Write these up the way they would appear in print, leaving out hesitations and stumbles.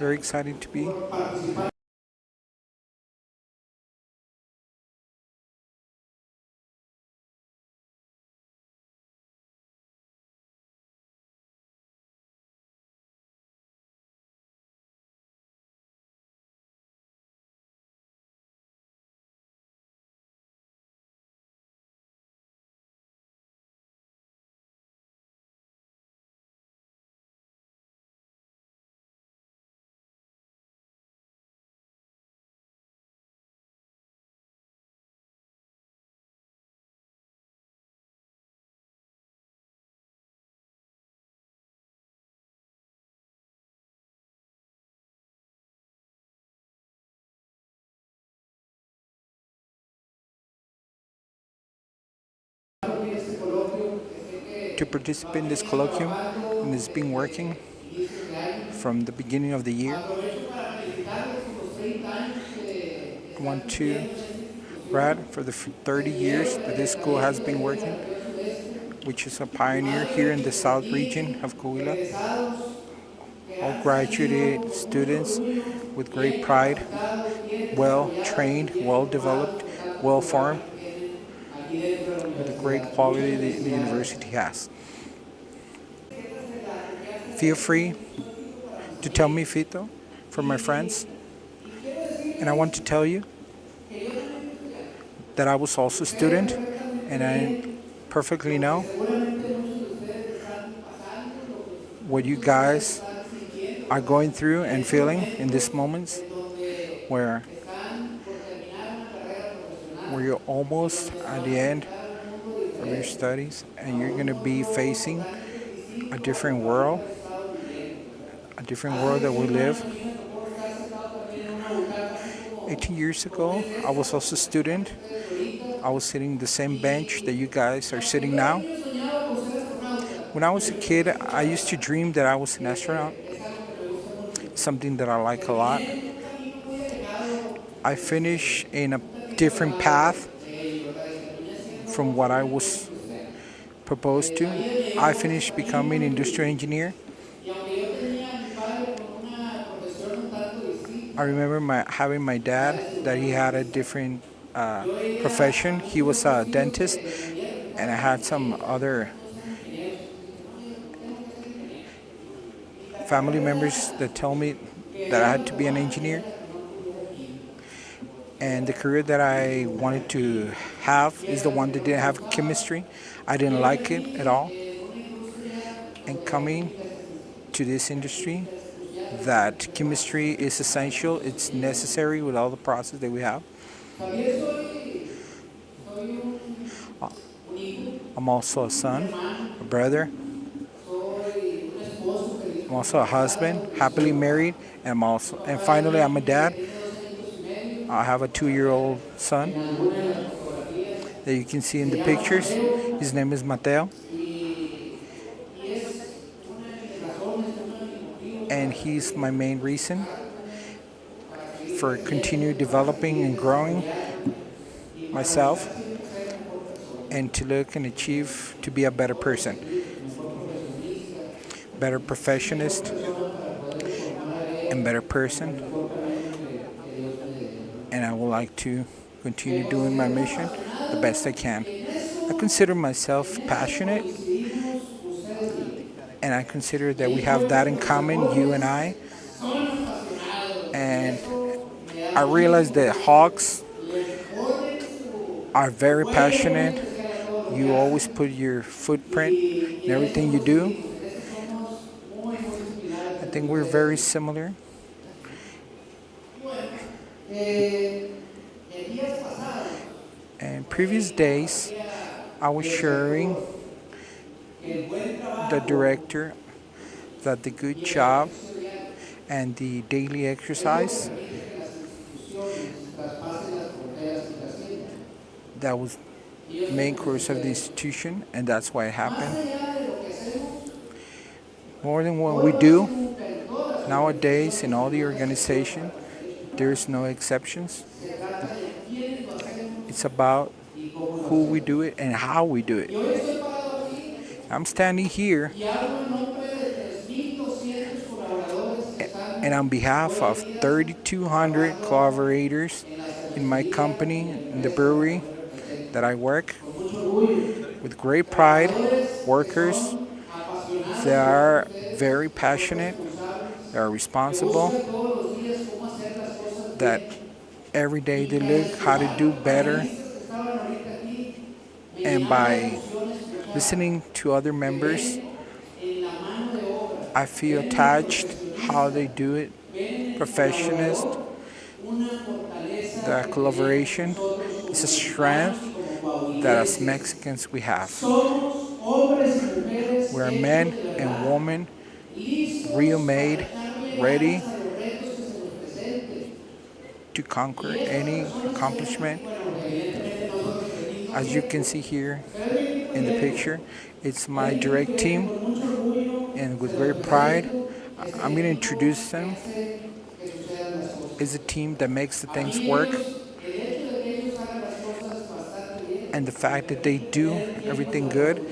Very excited to be. To participate in this colloquium, and it's been working from the beginning of the year. I want to Brad for the 30 years that this school has been working, which is a pioneer here in the South region of Coahuila. All graduated students with great pride, well trained, well developed, well formed, with the great quality the university has. Feel free to tell me, Fito, from my friends. And I want to tell you that I was also a student, and I perfectly know what you guys are going through and feeling in these moments where you're almost at the end of your studies and you're going to be facing a different world that we live. 18 years ago, I was also a student. I was sitting the same bench that you guys are sitting now. When I was a kid, I used to dream that I was an astronaut, something that I like a lot. I finished in a different path from what I was proposed to. I finished becoming an industrial engineer. I remember having my dad, that he had a different profession. He was a dentist, and I had some other family members that tell me that I had to be an engineer. And the career that I wanted to have is the one that didn't have chemistry. I didn't like it at all. And coming to this industry, that chemistry is essential, it's necessary with all the process that we have. I'm also a son, a brother. I'm also a husband, happily married, and finally I'm a dad. I have a 2-year-old son that you can see in the pictures. His name is Mateo. And he's my main reason for continue developing and growing myself and to look and achieve to be a better person, better professionist, and better person. And I would like to continue doing my mission the best I can. I consider myself passionate, and I consider that we have that in common, you and I. And I realize that Hawks are very passionate. You always put your footprint in everything you do. I think we're very similar. And previous days, I was sharing the director that the good job and the daily exercise, that was the main course of the institution, and that's why it happened. More than what we do nowadays in all the organization, there's no exceptions. It's about who we do it and how we do it. I'm standing here, and on behalf of 3,200 collaborators in my company, in the brewery that I work, with great pride, workers that are very passionate, they are responsible, that every day they look how to do better, and by listening to other members, I feel attached how they do it, professionist. The collaboration is a strength that as Mexicans we have. We are men and women, real made, ready to conquer any accomplishment. As you can see here in the picture, it's my direct team, and with great pride, I'm going to introduce them. It's a team that makes the things work, and the fact that they do everything good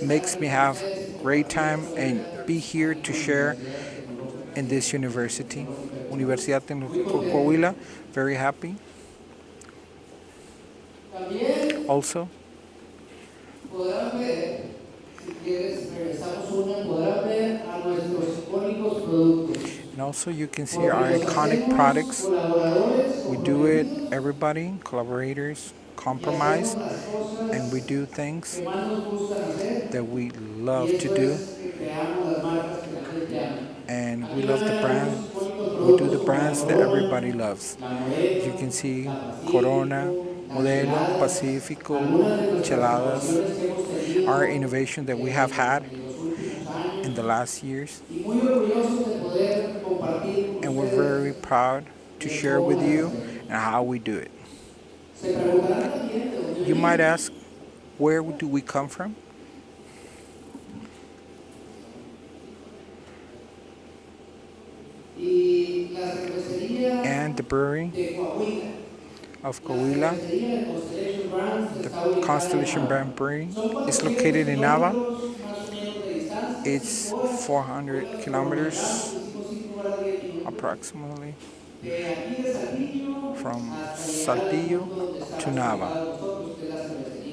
makes me have great time and be here to share in this university, Universidad Tecnológica Coahuila. Very happy. Also, podrán ver, si quieres, regresamos una, podrán ver a nuestros icónicos productos. and also you can see Porque our los iconic hacemos products. colaboradores We do it, comprometidos everybody, collaborators, y hacemos compromised, las and we cosas do que things más nos gustan hacer that we y love to eso do, es que creamos las marcas que la gente ama. and we Aquí love van the a ver algunos brands. icónicos We do the productos como la brands that Corona, everybody loves. la As you Modelo, can see, la Corona, Pacífico, las Modelo, Cheladas, Pacifico, algunas de nuestras Cheladas, innovaciones que hemos tenido our innovation that we have had en los últimos in the años last years, y muy orgullosos de poder compartir con and we're ustedes very proud to de share cómo with las you hacemos. and how we do it. Se preguntarán también de dónde You might venimos. ask, where do we come from? Y la cervecería And the brewery de Coahuila, of la Coahuila, cervecería de Constellation Brands the está ubicada en Constellation Nava. Brand Brewery, Son is 400 located in Nava. kilómetros más o menos de distancia, It's 5 horas. 400 Hoy kilometers cronometramos, hicimos 5 horas 10 minutos. approximately De aquí de Saltillo from hasta llegar al Saltillo punto donde to estamos Nava. ubicados nosotros, que es la cervecería.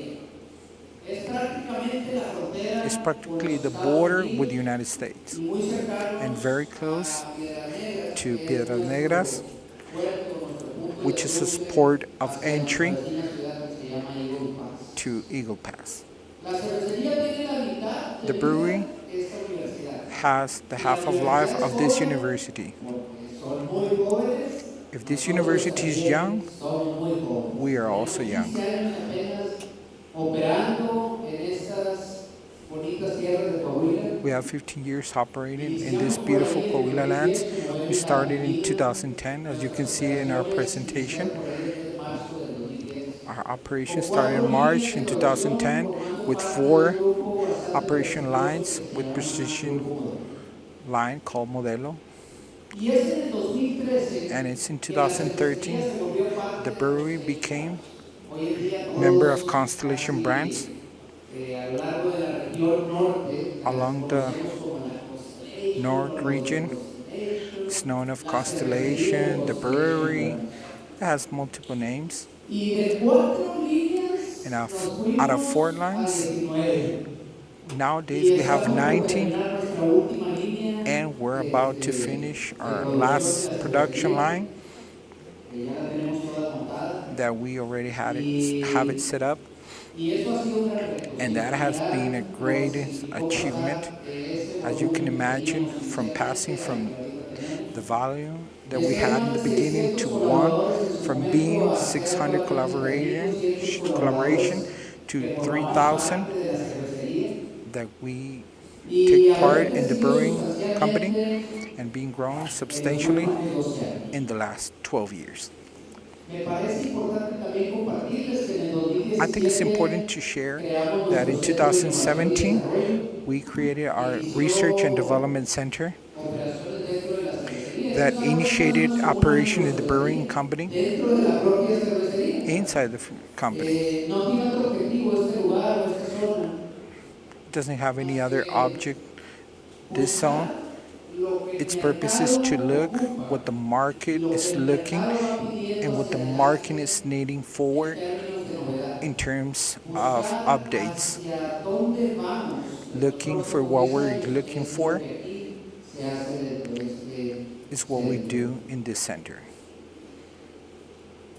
Es prácticamente la It's frontera con practically los the Estados border with the Unidos United y States muy and cercanos very close a Piedras Negras, to que es Piedras nuestro Negras, puerto, nuestro punto which de is a cruce port of hacia nuestra entry vecina ciudad que se llama Eagle Pass. to Eagle Pass. La cervecería tiene la mitad The de brewery vida de esta universidad. has the Y la half of life universidad es of this joven university. porque son muy jóvenes. If this Nosotros university is young, también somos muy jóvenes. we are also Tenemos young. 15 años apenas operando en estas bonitas tierras de Coahuila. We have 15 years operating in this Iniciamos por beautiful ahí en Coahuila lands. 2010, We movemos a started in Saltillo. 2010, as you can Nuestras see in our operaciones presentation. iniciaron por ahí desde marzo del 2010. Our operation Con started 4 in March líneas de in producción 2010 formando with parte de un 4 grupo bastante operation prestigioso lines que se with llama precision Grupo Modelo. line called Modelo. Y es en el 2013 And it's in que la cervecería 2013 se volvió parte the de brewery Constellation became Brands. Hoy en día member of todos Constellation Brands casi a lo largo de la región norte las along the conocemos como la Constellation North o los region. Constellation, It's known of la cervecería Constellation, the Constellation brewery. Brands. It has multiple names. Y de 4 líneas And nos out of 4 fuimos a lines, 19. nowadays Y we have estamos por 19, terminar nuestra última línea and we're about to finish de our producción de last la production cervecería, line que ya la tenemos toda montada. that we already have it Y, set up. y eso ha sido un gran reto, And that has been a great significó achievement, pasar de ese as you can volumen que imagine, teníamos from passing inicialmente al from que ahorita tenemos. the volume that De we ser had in más the de beginning 600 to one, colaboradores en su from momento being a ser 600 ahora 3,200 collaboration colaboradores to que formamos 3,000 parte de la cervecería. that we Y take haber part in the crecido brewing company sustancialmente and being growing en los substantially últimos 12 años. in the last 12 years. Me parece importante también compartirles que en el I think it's important 2017 to share creamos that in nuestro Centro de Innovación y 2017 Desarrollo we created que our Research and inició Development Center operaciones dentro de la cervecería. that Esto es algo que initiated nace como una operation in the brewing microcervecería company dentro de la propia cervecería. inside the company. No tiene otro objetivo este lugar o esta zona doesn't have any other object. This zone, buscar lo que el its purpose is mercado to look ocupa what the y market lo que is el looking mercado va pidiendo and what the hacia market adelante is needing en for términos de novedad. in terms of Buscar updates. hacia dónde vamos en los Looking for próximos what 10 we're años looking es lo for que aquí se hace dentro de este is what we centro. do in this center.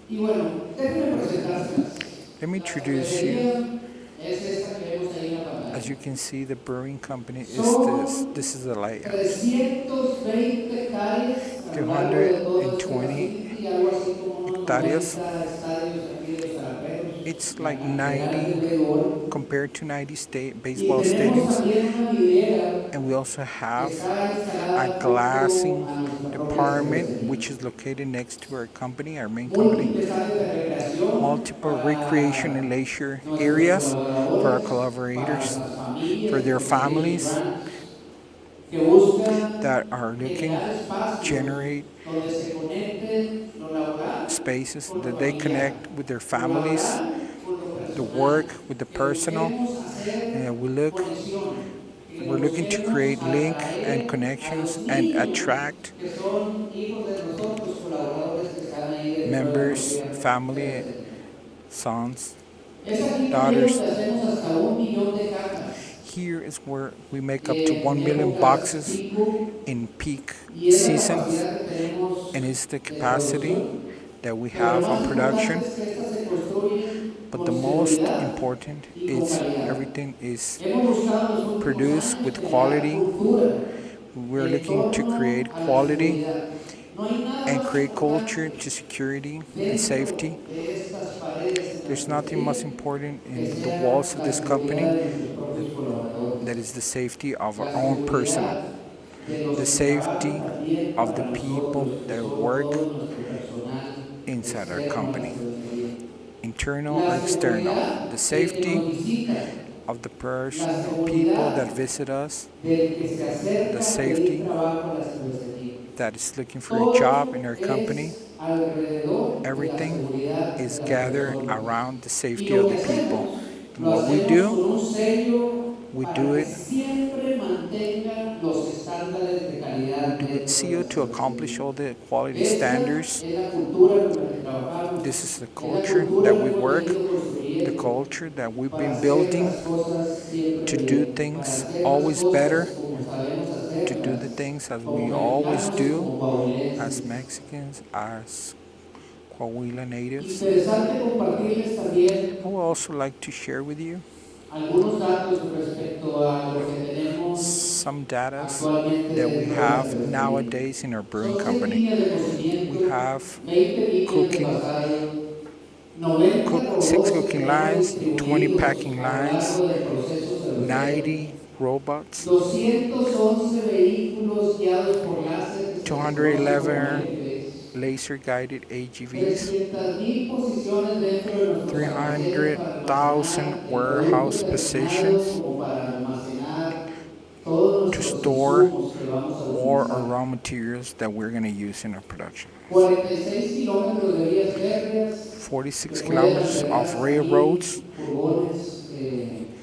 Y bueno, déjenme presentárselas. Let me La introduce you. cervecería es esta que vemos ahí en la As pantalla. you can see, the brewing company is this. Son This is the layout. 320 hectáreas a lo largo de todo este 220 facility, algo así como unos hectáreas. 90 estadios aquí de los Zaraperos, It's la like Catedral de 90 Béisbol. compared to 90 state Y baseball tenemos stadiums. también una vidriera And we also que have está a instalada junto glassing a nuestra propia department, cervecería. which is located next to our company, our main company. Múltiples áreas de recreación Multiple recreation and para leisure nuestros areas for our colaboradores, para collaborators, las for familias their y los pequeños families ranchos que buscan that are looking generar espacios generate donde se conecten lo laboral spaces con lo that they familiar, connect with their lo families, laboral con lo the personal, work with the que personal, busquemos hacer and conexión, que we're looking to busquemos create link and atraer a los connections and niños attract que son hijos de nosotros, colaboradores que están ahí dentro de la members, propia family, cervecería. sons, Es aquí también daughters. donde hacemos hasta 1 millón de cajas Here is where we make up to en 1 million épocas boxes pico in peak y es la seasons, capacidad que tenemos and it's the de capacity producción. that we Pero lo have on más production. importante es que estas se construyen But the con most seguridad important y con is calidad. everything is Hemos buscado en los últimos produced años with generar quality. cultura We're en looking to torno create a la quality seguridad. No hay nada and más create culture importante to security and dentro safety. de estas paredes en la There's nothing most cervecería important que in the sea walls of la this company seguridad de nuestros propios colaboradores, that is the safety of our la own personal, seguridad de los the que trabajan safety también of the para people nosotros, que that son work todo nuestro personal inside our externo a la company, cervecería. internal or La external, seguridad the del que nos safety visita, of the la personal people that seguridad visit us, del que se acerca the a pedir safety trabajo a la cervecería. that is looking for a job in Todo our company. es alrededor de la Everything seguridad is de las gathered personas. around the Y safety lo of que the people. hacemos, And lo what we hacemos do, con un sello we para do que it siempre mantenga los estándares de we calidad do it dentro de seal la to accomplish cervecería. all the quality Esta standards. es la cultura con la que trabajamos, This is the es la culture cultura that que we hemos work, venido the construyendo culture that we've para been hacer building las cosas siempre to do bien, para things hacer las always better, cosas como sabemos to do the hacerlas, things as como we always mexicanos y do como as coahuilenses. Mexicans, as Coahuila natives. Interesante compartirles también I would also like to share with you algunos datos respecto a lo que tenemos some data actualmente that we dentro de la have cervecería. nowadays in our brewing Son 6 company. líneas de We cocimiento, have 20 líneas de cooking, pasado, 90 six robots que cooking tenemos lines, 20 distribuidos packing a lo lines, largo del proceso cervecero, 90 robots, 211 vehículos guiados por láser que se les conoce como 211 AGVs, laser guided AGVs, 300,000 posiciones dentro de nuestros almacenes para 300,000 almacenar el producto warehouse terminado positions como para almacenar todos to nuestros store insumos que vamos a all our utilizar. raw materials that we're going to use in our production. 46 kilómetros de vías férreas 46 que pueden kilometers of albergar railroads 1,000 furgones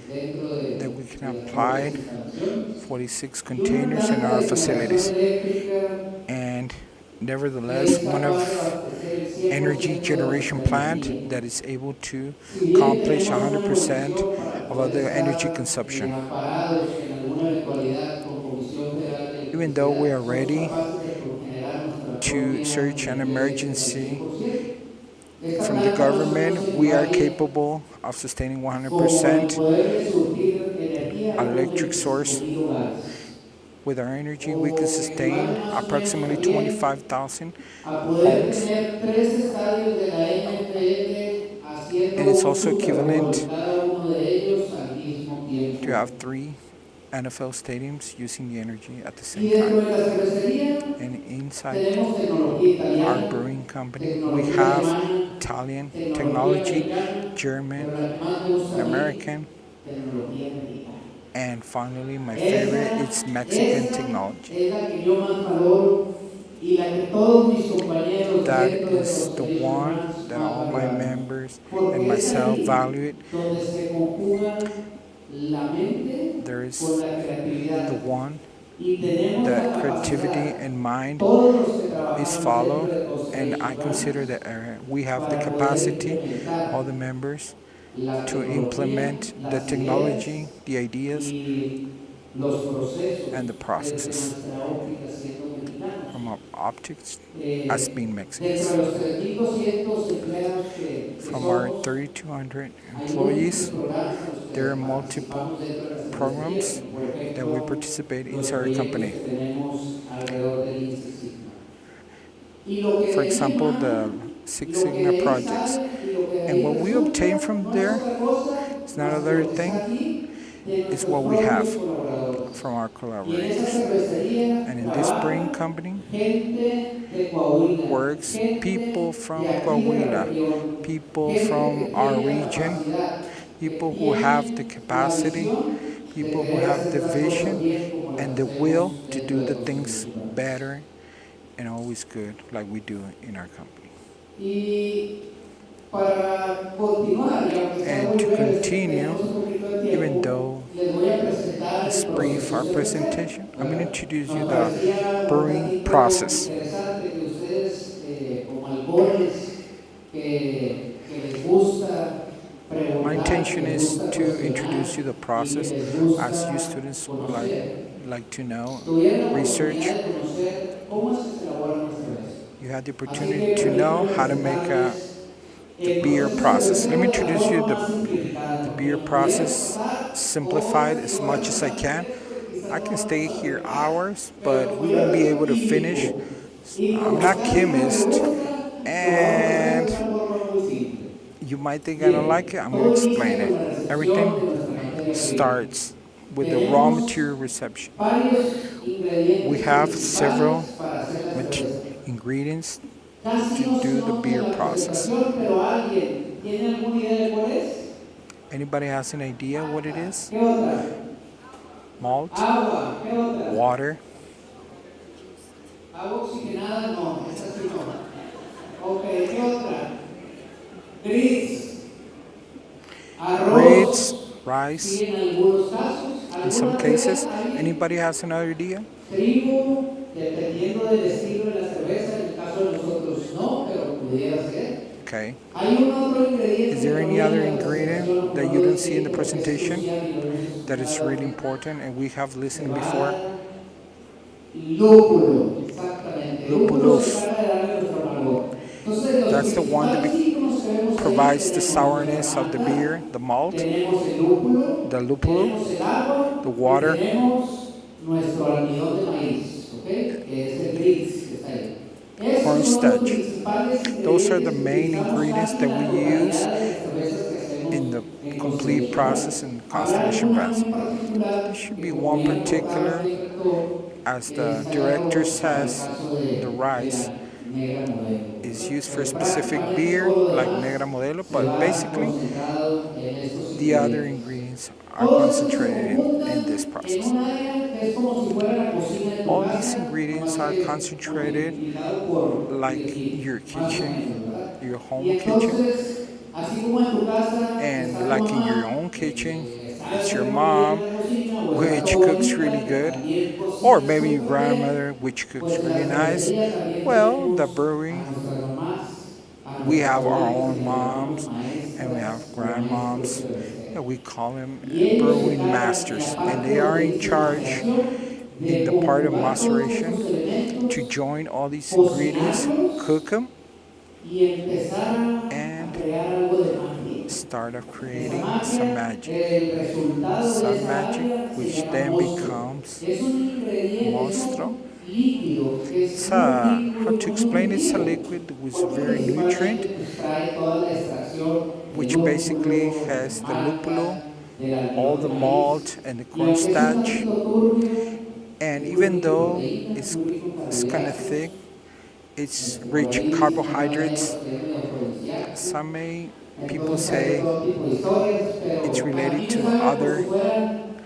dentro that de we can las apply, propias instalaciones 46 y una containers in planta our de generación facilities. eléctrica And que nevertheless, es one capaz de of abastecer el 100% energy de nuestra generation plant energía. that is able to Si bien accomplish tenemos una 100% munición para of poder other energy estar consumption. amparados en alguna eventualidad con Comisión Federal de Even though we Electricidad, are somos ready capaces de generar nuestra to propia search an energía eléctrica al emergency 100%. Esta from the planta más o menos government, we are equivale capable of sustaining como el 100% poder de surtir energía a unos electric 25 source. mil hogares. With our energy, we can O sustain equivale más o menos approximately también 25,000 a poder homes. tener 3 estadios de la NFL haciendo And it's un also Super Bowl, equivalent cada uno de ellos al mismo to tiempo. have 3 NFL stadiums using the energy at the Y same dentro time. de la cervecería And inside tenemos tecnología our italiana, brewing company, we tecnología have alemana, Italian tecnología technology, americana, German, pero la que más me gusta and a mí, American, tecnología mexicana. and finally, my favorite, it's Mexican technology. Es la que yo más valoro y la que todos mis compañeros That dentro de is the Constellation one más that all my valoran. members Porque and es myself ahí value it donde se conjugan la mente There con is la the creatividad one y tenemos la that creativity capacidad, and mind todos los que is trabajamos dentro followed, de and I Constellation consider Brands, that we have the para poder capacity, all implementar the members, la to tecnología, implement the las technology, ideas the ideas, y los and the procesos desde processes nuestra óptica siendo mexicanos. from our optics as being Dentro de Mexicans. los 3,200 empleados que From our somos, 3,200 hay múltiples employees, programas en los there are que multiple participamos dentro de la cervecería, programs como por that we ejemplo participate los inside our proyectos company. que tenemos alrededor del Lean Six Sigma. Y lo que For de ahí example, the mana, Six lo que Sigma de ahí projects. sale y lo que de And ahí what we obtain resulta from no es there otra cosa is not más que another lo que está thing, aquí de it's nuestros what we propios have colaboradores. from our Y en esa collaborators. cervecería And in this brewing trabaja company gente de Coahuila, works people gente de from aquí de la Coahuila, región, people gente from que our tiene la region, capacidad, que people who have the tiene la capacity, visión de people who querer have hacer the las cosas vision bien como las and the will hacemos to dentro do de the things Constellation Brands. better and always good like we do in our company. Y para continuar, y aunque sea And muy to breve, sé que continue, tenemos un poquito de even tiempo, though les voy a presentar it's el brief, proceso our cervecero, presentation, I'm going to ¿verdad? introduce you Nos the parecía un brewing ratito process. interesante que ustedes, como algones, que les gusta My preguntar, que intention les is gusta to introduce you cuestionar the y que process les as you gusta students conocer, like to know, tuvieran la research. oportunidad de conocer cómo es que se elabora una cerveza. You had the Así opportunity que to know permítanme how to make presentarles the el beer proceso process. Let me cervecero de la introduce you forma más simplificada, the porque beer nos pudiéramos process pasar simplified horas y as horas much as I hablando can. de esto y quizás I no can lo vamos stay a here terminar, hours, pero but como we yo won't be soy able to finish. químico y I'm como not Sandra me chemist, gusta, lo vamos a hacer and de una forma muy simple. you might think I don't like Bien, it. I'm going to todo explain inicia it. con la recepción Everything de nuestra materia prima. starts with the raw Tenemos material reception. varios We ingredientes have several principales para hacer la cerveza. ingredients Casi to no se do the nota en beer la process. presentación, pero ¿alguien tiene alguna idea de cuál es? Anybody has an idea what it is? ¿Qué otra? Malt, Agua, ¿qué otra? water, Agua oxigenada, no, esa sí no. Ok, ¿qué otra? Gris, grits, arroz, rice. sí en algunos casos. In some ¿Alguna cases, otra? ¿Alguien? anybody has another idea? Trigo, dependiendo del estilo de la cerveza, en el caso de nosotros no, pero pudiera ser. Okay. Hay un otro Is ingrediente que there no any viene other en la presentación, ingredient lo that mejor you lo don't see in the distingo porque es presentation crucial y lo hemos that is really escuchado. important and we have listened before? Cebada, lúpulo, exactamente. Lúpulo se Lupulus. encarga de darle nuestro amargor. Entonces, los That's the one that principales íconos que vemos ahí provides the tenemos nuestra sourness of the malta, beer, the malt, tenemos el lúpulo, the lupulu, tenemos el agua the y water, tenemos nuestro almidón de maíz, ¿ok? Que es el grits que está ahí. Esos son los cornstarch. principales Those are the ingredientes que main utilizamos ingredients casi that en we la use totalidad de las cervezas que in hacemos the en complete Constellation process Brands. in Habrá Constellation alguna Brands. muy There particular should be que, como one bien contaba el particular, director, as the está director hecho para el says, caso the de rice la negra modelo, is ¿verdad? used for a Pero specific prácticamente beer todo lo like demás Negra Modelo, se but va basically concentrado en estos the other ingredientes. ingredients are Todos estos se concentrated in this conjuntan en process. un área que es como si fuera la cocina de tu All these casa, ingredients nomás are que concentrated multiplicado por like your 10,000, más o kitchen, menos, ¿verdad? your Y home kitchen, entonces, así como en tu casa and está tu like in your mamá, own kitchen, que it's your sabe hacer muy bien mom, en la cocina, o está tu which cooks really abuelita, que good, también or cocina maybe your súper bien, grandmother, which cooks pues really la nice. cervecería también Well, the tenemos brewery, a nuestras mamás, a we nuestras have our abuelitas own que le llamamos moms and we have maestras o maestros grandmoms. Yeah, cerveceros. we call them Y ellos se brewing encargan en masters, la and parte they are donde in dice charge maceración in de the part of conjugar todos maceration estos to elementos, join all these ingredients, cocinarlos cook them, y empezar a and crear algo de magia. start of Esa creating some magia, magic. el resultado de Some esa magic, magia se which llama then monstruo. becomes Es un ingrediente, es monstro. un líquido que It's es muy rico how y to muy explain, it's a nutritivo, liquid that was porque very nutrient, principalmente pues, trae toda la extracción del which basically lúpulo, de has la the lupullo, malta, del all almidón the de maíz. malt and the Y aunque es un cornstarch, poquito turbio, and es muy even rico en though proteínas, muy rico en it's kind of carbohidratos. thick, it's Por rich in ahí una lengua carbohydrates. que es medio Some people entonces hay say todo tipo de historias, pero it's related aquí to están como si other fueran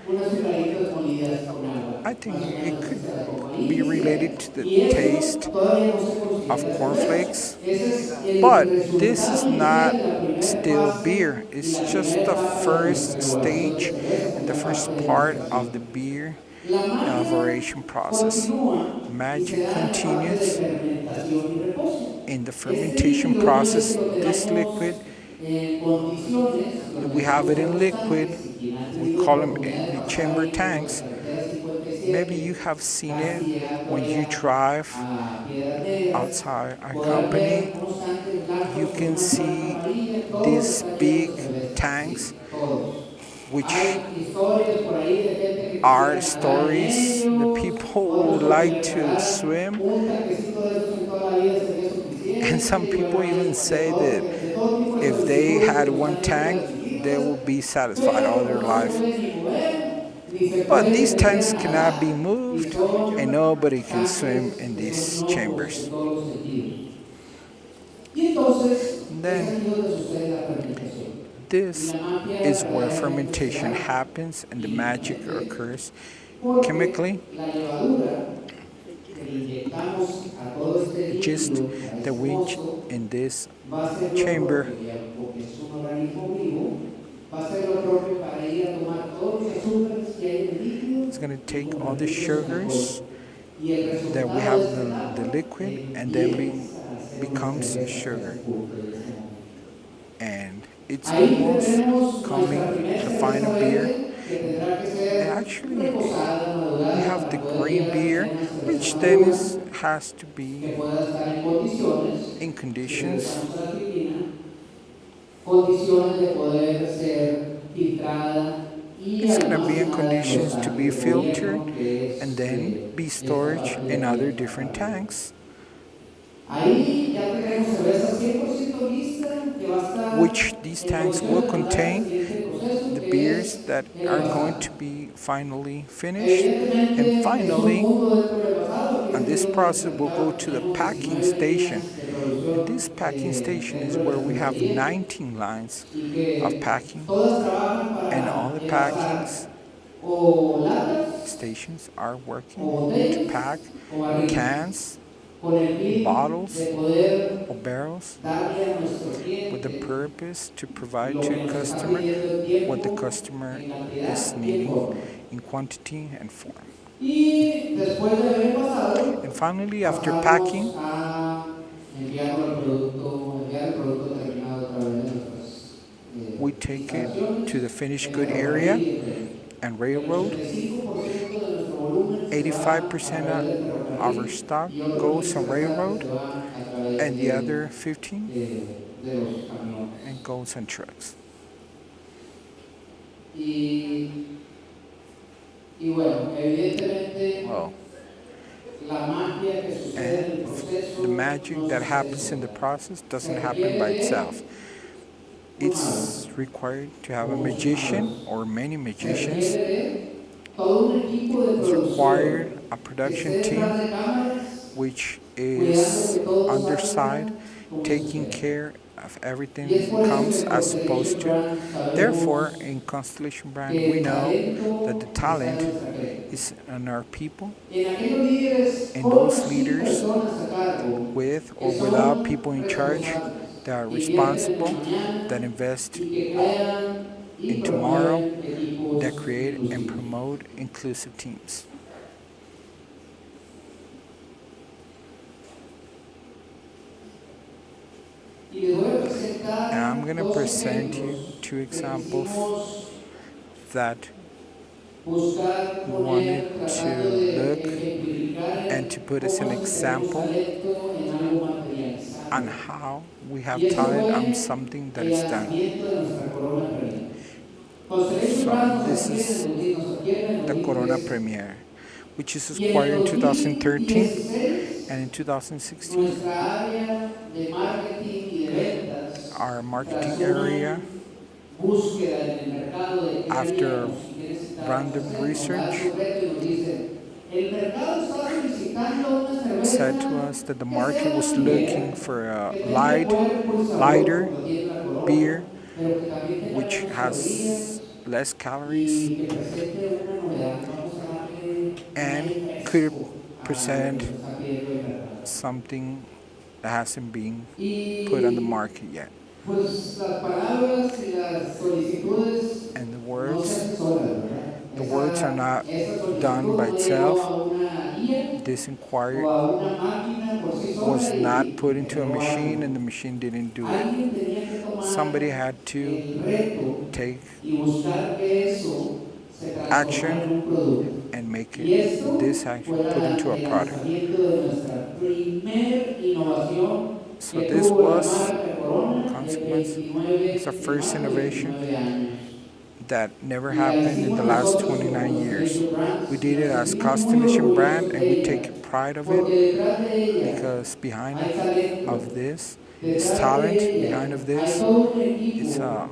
I think it could be related to the taste of cornflakes, but this is not still beer. It's just the first stage and the first part of the beer elaboration process. Magic continues in the fermentation process. This liquid, we have it in liquid. We call them in the chamber tanks. Maybe you have seen it when you drive outside our company. You can see these big tanks, which are stories that people would like to swim. And some people even say that if they had one tank, they would be satisfied all their life. But these tanks cannot be moved, and nobody can swim in these chambers. And then this is where fermentation happens and the magic occurs chemically. Just the winch in this chamber is going to take all the sugars that we have in the liquid and then becomes sugar. And it's almost coming the final beer. And actually, we have the green beer, which then has to be in conditions it's going to be in conditions to be filtered and then be stored in other different tanks, which these tanks will contain the beers that are going to be finally finished. And finally, on this process, we'll go to the packing station. And this packing station is where we have 19 lines of packing, and all the packings stations are working to pack cans, bottles, or barrels with the purpose to provide to the customer what the customer is needing in quantity and form. And finally, after packing, we take it to the finished good area and railroad. 85% of our stock goes on railroad, and the other 15 and goes on trucks. Well, and the magic that happens in the process doesn't happen by itself. It's required to have a magician or many magicians. It's required a production team which is on their side taking care of everything comes as supposed to. Therefore, in Constellation brand, we know that the talent is in our people and those leaders with or without people in charge that are responsible, that invest in tomorrow, that create and promote inclusive teams. And I'm going to present you two examples that we wanted to look and to put as an example on how we have talent on something that is done. So this is the Corona Premiere, which is acquired in 2013, and in 2016 our marketing area, after random research, said to us that the market was looking for a lighter beer which has less calories, y que presente una novedad. Vamos a darle un and aire could fresco a lo que present nos está pidiendo el mercado. something that hasn't been put on the Y market yet. pues las palabras y las solicitudes And the no se words, hacen solas, ¿verdad? the words are not Esa done solicitud by no llegó itself. a una guía This o inquiry a una máquina por sí sola was not put y into a generó machine algo. and the machine didn't do it. Alguien tenía que Somebody tomar had to el reto take y buscar que eso se transformara action en un producto. and make it Y esto this action fue put into a el product. lanzamiento de nuestra primer innovación So que this tuvo la was marca Corona en consequence. It's 29, our en first más de innovation 29 años. that never Y la happened in hicimos the last nosotros 29 como years. Constellation We Brands y did it nos as sentimos muy Constellation brand orgullosos and de we ella, take pride of it porque detrás de ella because behind hay talento, of this is detrás de talent, ella behind of hay this todo un it's equipo a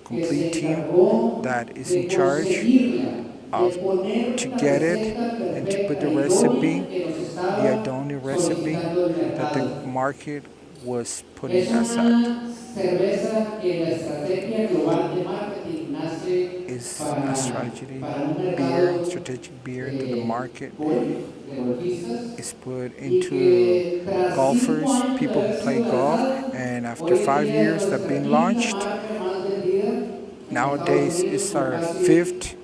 que se complete team encargó that is in de charge conseguirla, de of poner to la get it receta and to put perfecta, the idónea recipe, que nos the estaba Idoni recipe solicitando el that the mercado. market was putting Es as that. una cerveza que la estrategia global de marketing nace Is a para, strategy para un beer, mercado strategic beer that the market golf, de golfistas, is put y into que tras 5 golfers, años de people who haber play sido golf, lanzada, and after hoy en five día es years that nuestra been quinta launched, marca más vendida en Estados nowadays Unidos it's con our casi fifth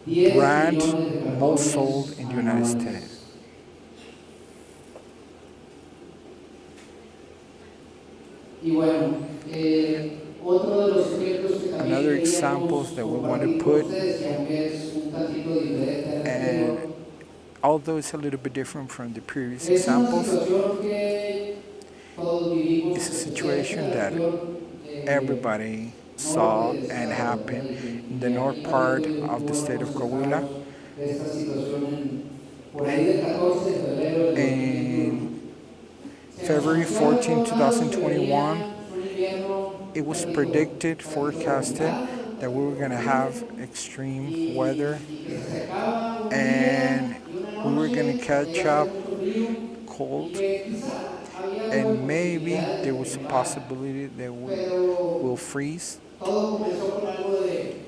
10 brand millones de most sold cartones in the United States. anuales. Y bueno, otro de los ejemplos que también Another queríamos examples that we want to compartir con put, ustedes, y aunque es un tantito diferente al and anterior, although it's a little bit different from the previous es una examples, situación que todos vivimos it's a de cerca, situation la that región everybody norte saw del and estado, happened ¿verdad? in Y the north aquí part también of the tuvimos state of algunos Coahuila. estados de esta situación por ahí del 14 de febrero del 2021. In Se nos February anunció de 14, todos lados que 2021, venía un invierno it was cálido, predicted, cálido forecasted tropical, that we were going to have extreme weather y que se acercaba un and día y una we were going to noche donde catch iba a hacer up mucho frío y cold, que quizá había algo de and maybe posibilidades there de was que a nevara, possibility that we pero will freeze. todo comenzó con algo de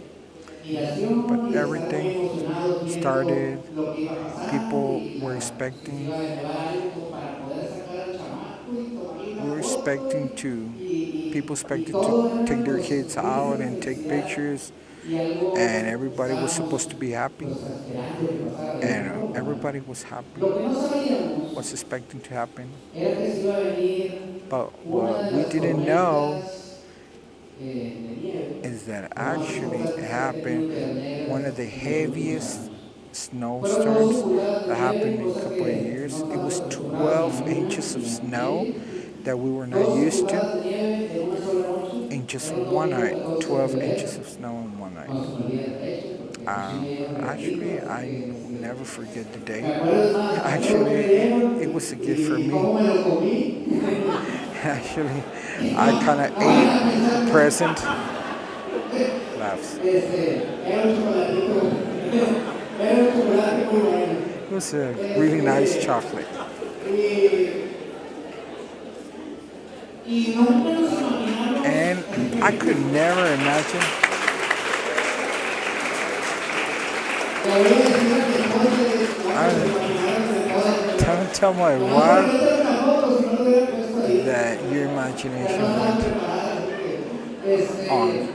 But admiración y de estar muy everything emocionados viendo started, lo que iba a pasar people y were si se expecting, iba a nevar algo como para poder sacar al chamaco y tomarle we were una foto expecting to, people y expected to todo take eran their pues kids out risas, and take felicidad pictures, y algo and everybody was supposed estábamos to be happy, pues esperando que pasara de and buena forma. everybody was happy, Lo que no sabíamos was expecting to happen. era que se iba a venir But una what de we las didn't know tormentas de nieve is that lo más actually it importante que ha tenido happened Internet one of the en los últimos heaviest años. Fueron 12 snowstorms pulgadas de that nieve, happened in a cosa couple of que years. no It was estamos acostumbrados en la 12 una inches ni of en la snow media. that we were not 12 used to pulgadas de nieve en una sola noche. in just Era un one domingo night. 14 de 12 febrero. inches of snow in one night. No se me olvida la fecha porque así me iba a Actually, así I que will never forget the me day. acuerdo más, me acuerdo que me Actually, dieron it was a gift for y me. cómo me lo comí. Actually, Y I no, kind of no ate vayan a the pensar present. que Laughs. era un chocolatito, era un chocolate muy bueno. It was a really nice chocolate. Y, y nunca nos imaginamos And I could never imagine. le voy a decir a mi esposa que I vamos a imaginar de todas. don't tell my No, wife no tengo una foto, si no lo hubiera puesto ahí. that your Pero no imagination estaban went preparadas porque on.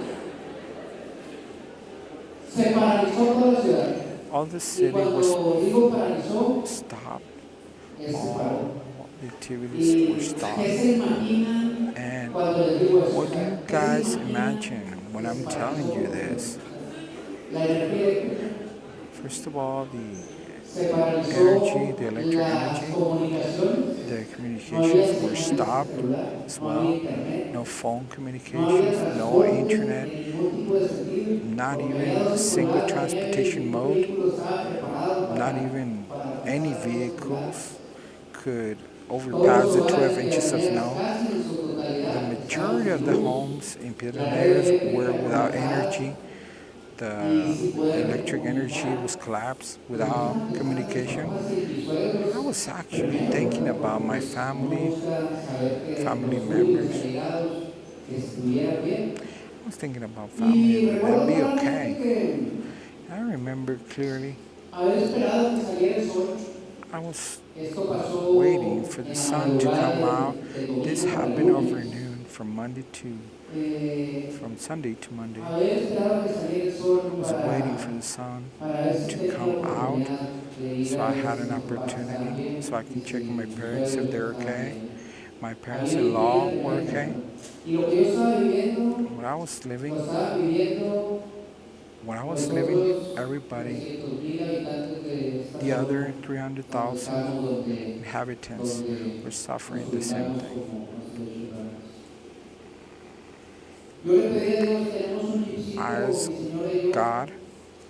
se paralizó toda la ciudad. All the Y city was cuando digo paralizó, stopped. se paró. All the activities ¿Y were qué stopped. se imaginan And cuando les digo eso? what do you ¿Qué se guys imaginan? imagine when I'm telling you this? La energía eléctrica. First of all, the Se paralizó energy, the electric las energy, comunicaciones. the No había communications were señales de stopped celular, as no había well. internet, No phone no había communications, no transporte internet, en ningún tipo de sentido. not Porque even había a 12 single pulgadas de nieve y transportation ningún mode, vehículo estaba preparado not para even pasar any a 12 pulgadas. vehicles could Todos overpass los the hogares 12 en inches of Pioneeras, snow. casi en su The totalidad, majority estaban of sin the luz. homes in La red Pioneers were eléctrica without colapsada energy. y The sin poder electric energy comunicar. was collapsed Y without empezaron a pensar mis communication. papás y mis suegros, I was actually thinking tremendo, about porque my pues uno family, busca saber que family los suyos, members. allegados, estuvieran bien. I was thinking about family Y and let them recuerdo be claramente okay. que I remember clearly haber esperado que saliera el sol. I was Esto waiting pasó for the en la sun to madrugada come out. del This domingo para el happened over lunes. noon Eh, from Sunday to Monday. Haber esperado que saliera el I sol was waiting for the sun para ver si to tenía la come out oportunidad de ir so a I ver had an si mis papás estaban opportunity bien so I y can check on si my mis parents if suegros they're estaban okay. bien. My También quería parents-in-law ir a were América. okay. Y lo que yo estaba viviendo, What I was lo living, estaban viviendo what I was los living, otros everybody, 300,000 habitantes de esta the zona other 300,000 donde estamos, donde, inhabitants donde were suffering nos the same ubicamos thing. como Constellation. Yo le pedí a Dios, tenemos un I jeepcito, asked mi señora y yo, God,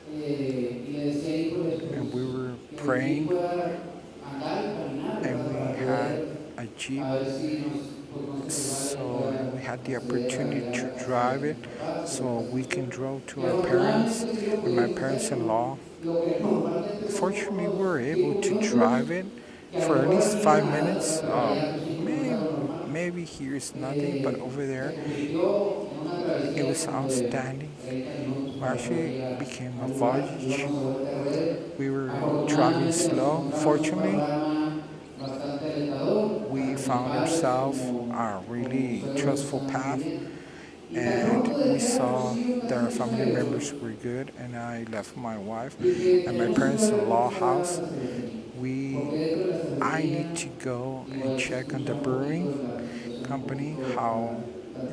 y le decía, híjoles, and we pues, were que el jeep praying, pueda andar y caminar, and ¿verdad? we Para had poder, a Jeep, a ver si nuestro rival so pueda we had the acceder a opportunity llegar to a casa de drive mis it, papás, que so era we can Constitución. drove to Y our parents afortunadamente sí lo and my pudimos hacer, ¿no? parents-in-law. Lo que normalmente son Fortunately, we unos were able 5 to minutos, drive it que a lo for at mejor least aquí no es 5 nada, minutes. ¿verdad? Pero allá pues sí como es Maybe, algo normal. maybe here is nothing, but over Se there convirtió en una it travesía was como de outstanding. 30 minutos We para poder actually llegar became a a un lugar, voyage. íbamos a vuelta de rueda. We were driving Afortunadamente nos slow. encontramos un Fortunately, panorama bastante alentador, we tanto mis found padres ourselves a como mis really suegros trustful estaban muy path, bien. Y tan and pronto we dejé a saw nuestros hijos that casa de our mis family suegros, members were good, and I left my wife dije, and my tenemos que ir a ver cómo parents-in-law está la house. cervecería. Porque We dentro de la I cervecería, need to go and digo, se check on the escucha un poquito brewing la situación un company poquito how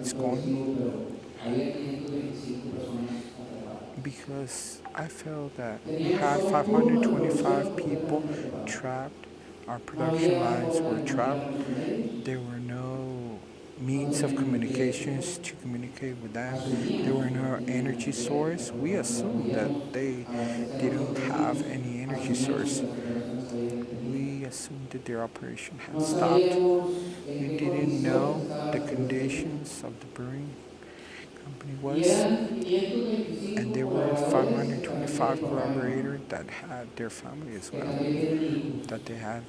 it's tantito going, agresivo, pero había 525 personas atrapadas. because I felt that we Teníamos had solo un turno de producción 525 people completamente atrapado. trapped. Our No production había lines forma were de trapped. comunicarnos con ellos, There were no no means of tenían communications teléfono, to communicate with them. There asumíamos were que no no tenían energy energía, source. We pero cuando assumed that podíamos they abastecernos didn't entre have amigos, any energy asumíamos que source. las operaciones habían detenido. We assumed that their operation had No stopped. sabíamos en We qué didn't condiciones know estaba the la cervecería. conditions of the brewing company Y was, eran and 525 there were colaboradores que también tienen 525 papá y mamá, collaborators that had their family as que well, también tienen hijos. that they had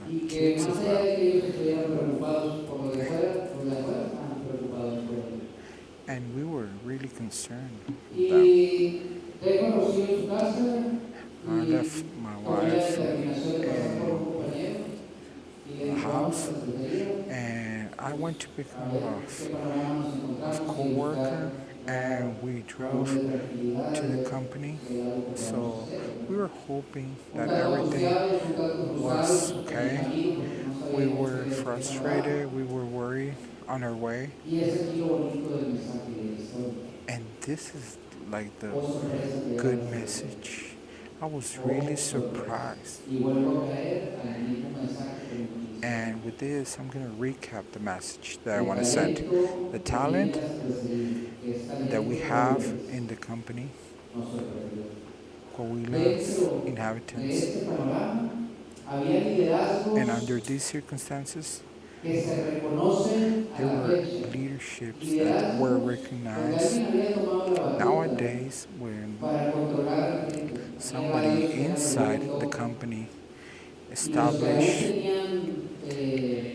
Y que kids más as allá well. de que ellos estuvieran preocupados por lo de afuera, los de afuera estaban preocupados por ellos. And we were really concerned with them. Y dejo a los hijos en su casa I y left my tomé la wife determinación de pasar por un in compañero y le the dije, vamos a house, la cervecería, and I went to pick a up ver qué panorama nos a encontramos y buscar co-worker, and we algo drove de tranquilidad to y the ver company. si hay algo que podamos So hacer. we were hoping Un that tanto everything angustiados, un tanto was frustrados en el okay. camino porque no We sabíamos were qué pasaba. frustrated, we were worried on our way. Y es aquí lo bonito del mensaje de la historia. And this is like the Oh, sorpresa que good lleva la cerveza. message. I was Oh, really sorpresa. surprised. Y vuelvo a caer al mismo mensaje que me And with this, I'm going to recap the message that I el want to send. talento The que tiene talent la cervecería, que es that we talento have coahuilense, in the company, no se perdió. Coahuila's Dentro de inhabitants, este panorama había liderazgos and under these circumstances, que se reconocen a there la were fecha. leaderships that were Liderazgos donde recognized. alguien había tomado la batuta Nowadays, when para controlar a la gente. Había somebody varios que eran el inside the walkie-talkie. company Y los que aún established tenían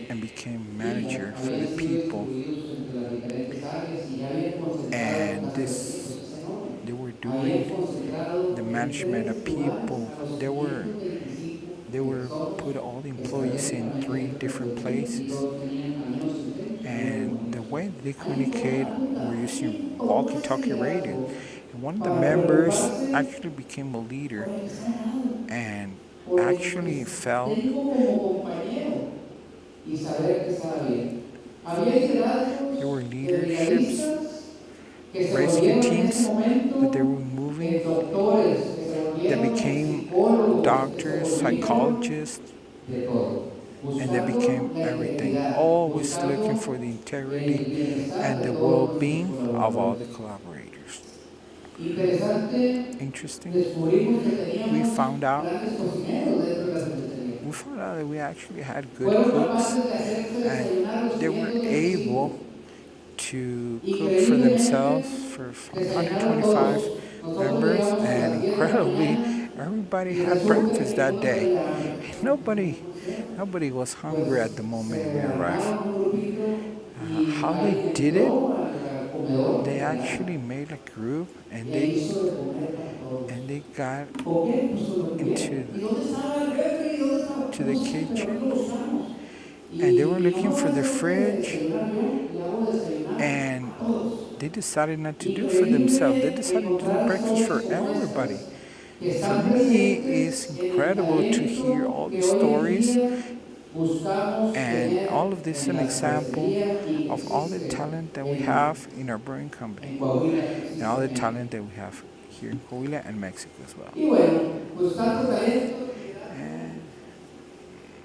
and became equipo manager for the habían sido people, distribuidos entre las diferentes áreas y ya habían concentrado and las cervecerías, this pues es enorme. they were Habían doing concentrado the en management 3 of lugares people. a los They were 525 they were personas put all the que employees sabían in manejar 3 esta different cervecería y places, todos tenían al menos entre ellos algo de and the conocimiento. way they Alguien tomó la communicate were batuta, using alguien tomó ese walkie-talkie radio. liderazgo And one of the para members preocuparse actually became a por leader el que está al lado, and por lo que actually pues, felt tengo como compañero y saber que estaba bien. Había there liderazgos were de leaderships, brigadistas que se rescue volvieron en ese teams that they momento were moving, doctores, que se that volvieron became psicólogos, que se doctors, volvieron psychologists, de todo, and they buscando became la everything, integridad, always looking buscando for the el integrity bienestar and de the todos nuestros well-being of all the colaboradores. collaborators. Interesante, Interesting, descubrimos que we teníamos found out grandes cocineros dentro de la cervecería. we found out that we actually had good Fueron cooks, capaces de hacerse and desayunar los they were 525 able to cook for themselves increíblemente for desayunaron 125 todos. Nosotros members, llegamos a and las 10 de la incredibly, mañana everybody y had resulta breakfast que that ninguno day. traía hambre. Nobody, ¿Cómo hicieron? nobody was hungry Pues at the se moment we arrived. armaron un grupito y How they alguien did it? entró a la they actually made a group and they got into to the kitchen and they were looking for the fridge and they decided not to do for themselves. They decided to do breakfast for everybody. For me, it's incredible to hear all these stories, and all of this is an example of all the talent that we have in our brewing company and all the talent that we have here in Coahuila and Mexico as well. Y bueno, pues tanto talento, And,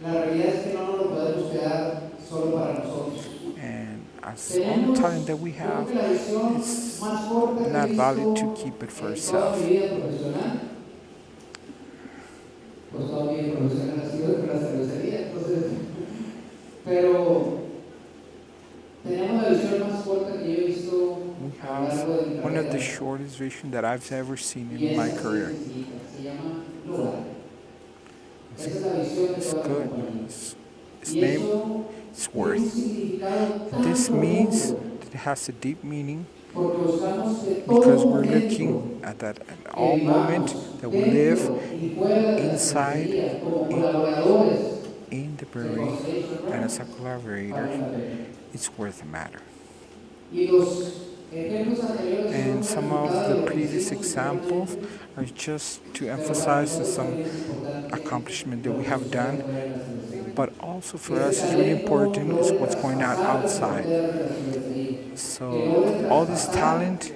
la realidad es que no nos lo podemos quedar solo para nosotros. and as all the talent that we have, it's not valid to keep it for ourselves. Pues toda mi profesional ha sido con la cervecería, entonces, pero tenemos la visión más corta que yo he visto We a lo have largo de mi one of the carrera. shortest vision that I've ever seen Y in es my así de career. sencilla, se llama lugar. It's, Esa es la visión de it's toda la good. compañía. Its Y name, eso it's tiene un worth. significado tan This means profundo, that it has a deep meaning porque buscamos que because todo we're looking momento at that at que all moment vivamos that we live dentro y fuera de la inside cervecería como in, colaboradores in the de brewery Constellation and as a vale collaborator, la pena. it's worth a matter. Y los ejemplos anteriores son And un some of resultado the de lo que previous hicimos examples internamente, are just to pero para emphasize nosotros some también es importante accomplishment that lo we que have sucede done, afuera en la cervecería. but also Que for ese us it's really talento important no is debe what's going on traspasar las outside. fronteras de la cervecería, que no So debe all this traspasar talent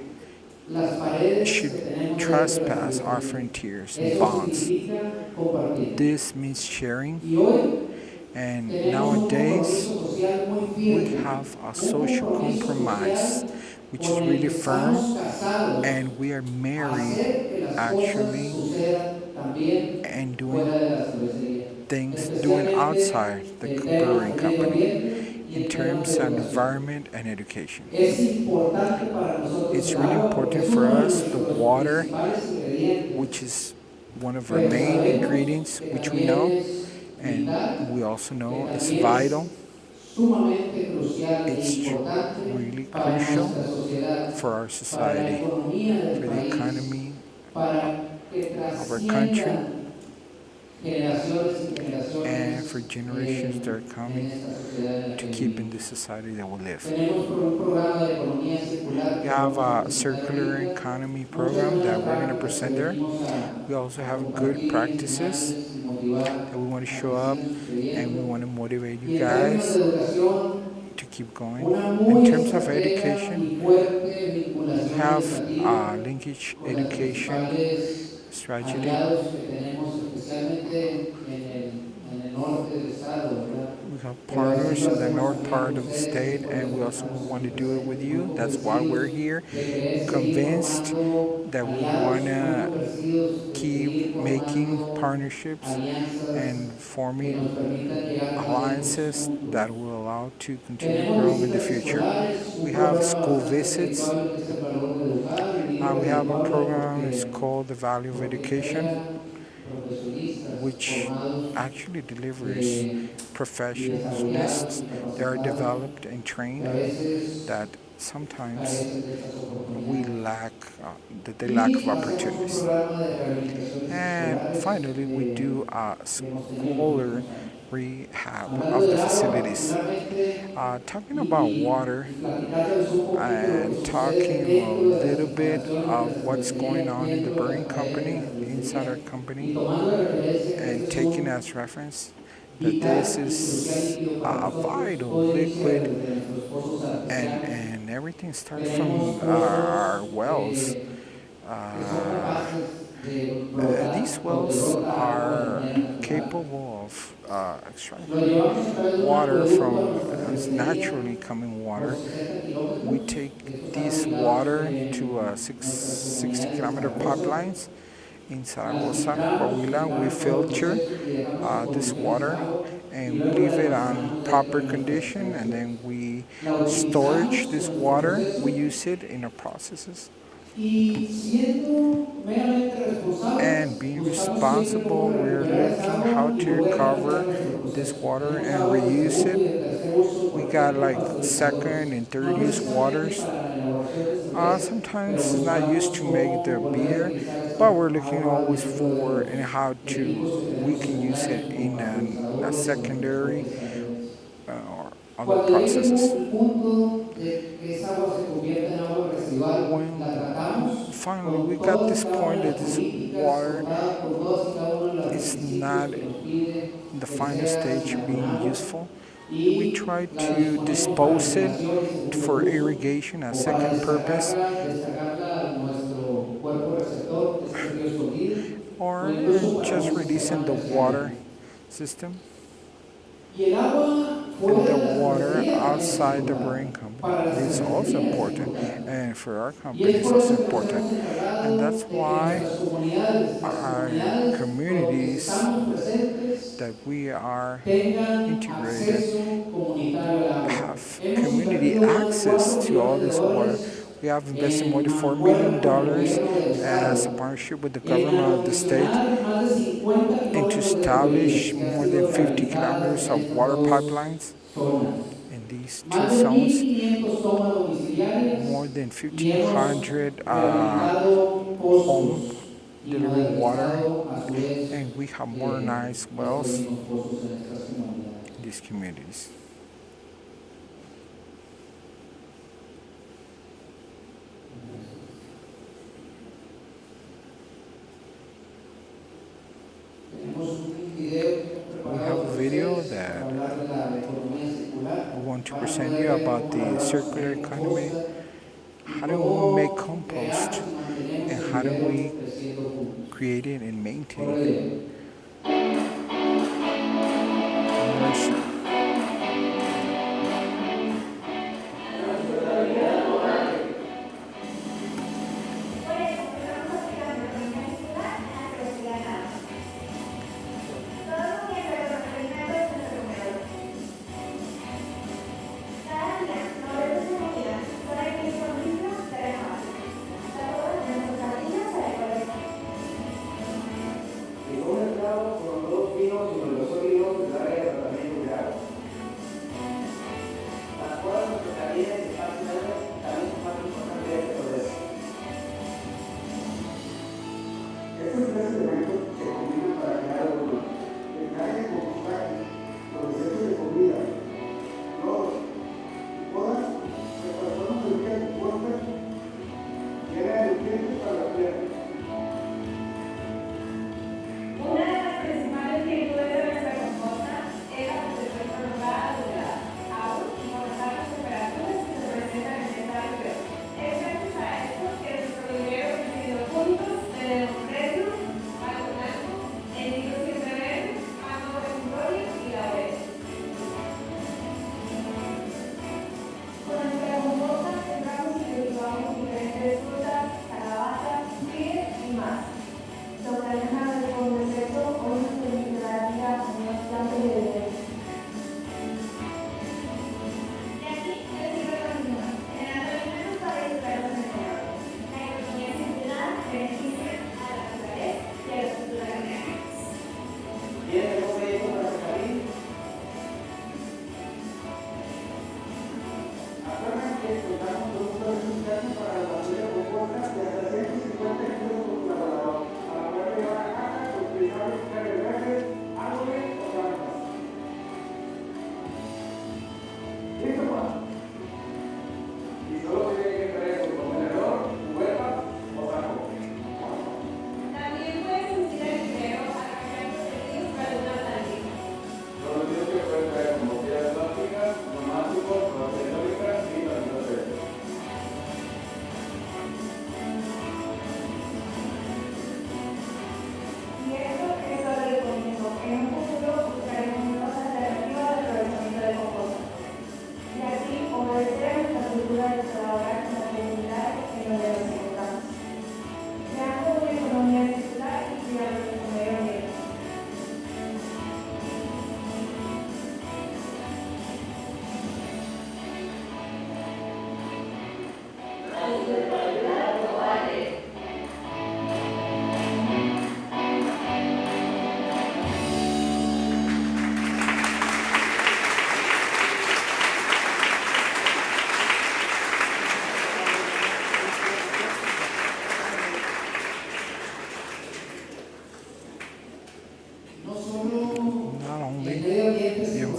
las paredes que should tenemos dentro de la trespass our cervecería. frontiers and Eso bonds. significa compartir. This means sharing, Y hoy and tenemos un nowadays compromiso social muy we firme, have a un social compromiso compromise social which is con el really que firm, estamos casados and we are a married hacer que las cosas actually sucedan también and doing fuera de la cervecería, things doing outside especialmente the en temas brewing de medio company ambiente y in en temas terms de of educación. environment and education. Es importante para nosotros It's el really agua porque important es for uno de us the nuestros water, principales which ingredientes, is one of our pero main sabemos ingredients, que which we también know, es and vital, we also que know is también es vital. sumamente crucial e It's importante really para crucial nuestra sociedad, for our para la society, economía del for the país, economy para que of our country, trasciendan generaciones y and generaciones for generations that are en coming esta sociedad en la to que keep in vivimos. the society that we live. Tenemos un programa de economía circular We que have vamos a a presentar circular ahorita, economy muchas program that buenas we're going to prácticas que present there. venimos We also a have good compartir y practices enseñarles y motivar that we want to a show que up sigan and we sucediendo. want to motivate Y you en términos de guys educación, to keep going. una In muy terms of estratega education, y fuerte we vinculación have educativa linkage con las education principales strategy. aliados que tenemos especialmente en el norte del estado, ¿verdad? We have Pero así partners lo in the hacemos north también part con of the ustedes y state, con los and we que also estamos want to aquí do it with presentes, muy you. That's why we're convencidos here, de querer seguir convinced formando that we aliados, want muy to convencidos de seguir keep making formando partnerships alianzas and que forming nos permitan llegar más lejos alliances that juntos. will allow to continue Tenemos growing in the visitas future. escolares, We un have programa school bastante visits. redituable que es el valor de educar, un libro We have a redituable program that's called The Value of porque Education, entrega profesionistas which formados actually delivers de professionalists desarrollados y that are capacitados developed and que a trained veces that sometimes carecen de estas we oportunidades. lack, that they lack of Y hacemos un opportunities. programa de rehabilitaciones And escolares finally, we do a que hemos tenido en los scholar últimos años. rehab Hablando of del the agua, facilities. primeramente, Talking about water platicarles un poquito lo que and sucede talking a dentro de las little bit instalaciones de of la what's going cervecería, on in the dentro de brewing las paredes de company la inside our cervecería, y company, tomando de referencia que and ese es taking un as reference that this vital y crucial is líquido para a nosotros, vital todo inicia liquid, desde nuestros pozos artesanales. and everything starts Tenemos from our pozos wells. que son Uh, capaces de brotar these o que wells brota agua de are manera natural. capable of Lo extracting llevamos a través de un water acueducto a from nuestra cervecería naturally coming por water. 60 We kilómetros. take Esto está this ubicado water to en nuestras 60 comunidades de kilometer Zaragoza. pipelines in Las Zaragoza, filtramos, Coahuila. We pasamos por el filter proceso y dejamos en this condiciones water agua y and we luego leave la it on almacenamos dentro proper de nuestras condition, and instalaciones. then we La storage utilizamos this en nuestro water. We proceso use it in our processes. y siendo meramente And responsables, being buscamos siempre responsible, cómo we're recuperar esa looking agua how y to volverla a meter a recover nuestro this proceso. water Tenemos and agua de reuse segundo it y de tercer We got like second and third use waters. Sometimes it's not used to make the beer, but we're looking always for and how to we can use it in a secondary or other processes. When finally we got this point that this water is not in the final stage being useful, we try to dispose it for irrigation, a second purpose, or just releasing the water system and the water outside the brewing company. It's also important, and for our company, it's also important, and that's why our communities that we are integrated have community access to all this water. We have invested more than $4 million as a partnership with the government of the state and to establish more than 50 kilometers of water pipelines in these two zones, more than 1,500 home delivering water, and we have modernized wells in these communities. We have a video that we want to present you about the circular economy. How do we make compost and how do we create it and maintain immersion?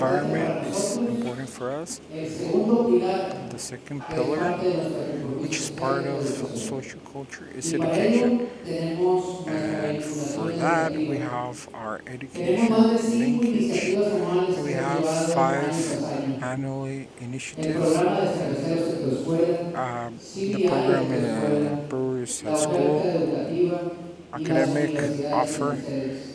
environment is important for us. El segundo pilar The second que es pillar, parte de nuestra which is compromiso, part of social culture, is y para education. ello tenemos nuestra And for vinculación that, we educativa. have our Tenemos más education de 5 linkage. iniciativas anuales And que we hemos have llevado año five tras año. annually El initiatives. programa de cerveceros en tu escuela, The CBI en program tu escuela, Brewers la at oferta School, educativa y las academic universidades y offer, las sedes.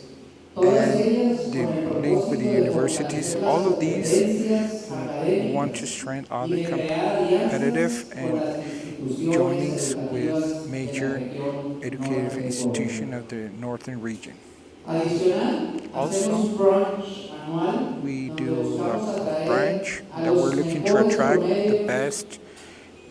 Todas and ellas the con el link with the propósito de universities. fortalecer las All of these, competencias we want to académicas strengthen all y the de crear alianzas competitive con and las instituciones joinings with educativas de la major región educative norte de Coahuila. institution of the northern region. Adicional, Also, hacemos brunch anual we donde do a buscamos atraer branch a that we're los looking to mejores attract the promedios best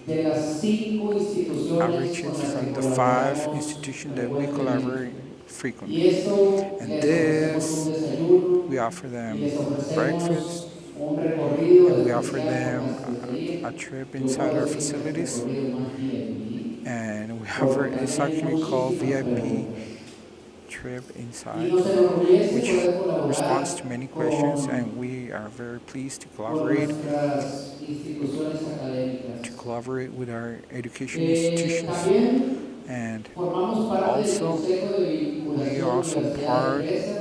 de las 5 instituciones con averages las que from the five colaboramos institutions that we frecuentemente. collaborate Y frequently. esto And les ofrecemos un this, desayuno we offer y them les ofrecemos breakfast, un recorrido and we offer especial por la them cervecería. a trip Yo inside puedo our decir que es el facilities. recorrido más VIP And we offer, porque it's también hay actually called muchísimas VIP preguntas. trip Y inside, nos enorgullece which poder colaborar responds to many questions, con and we are very pleased to nuestras instituciones académicas. collaborate with our education institutions. También And formamos parte del also, Consejo de we are Vinculación also Universidad part Empresa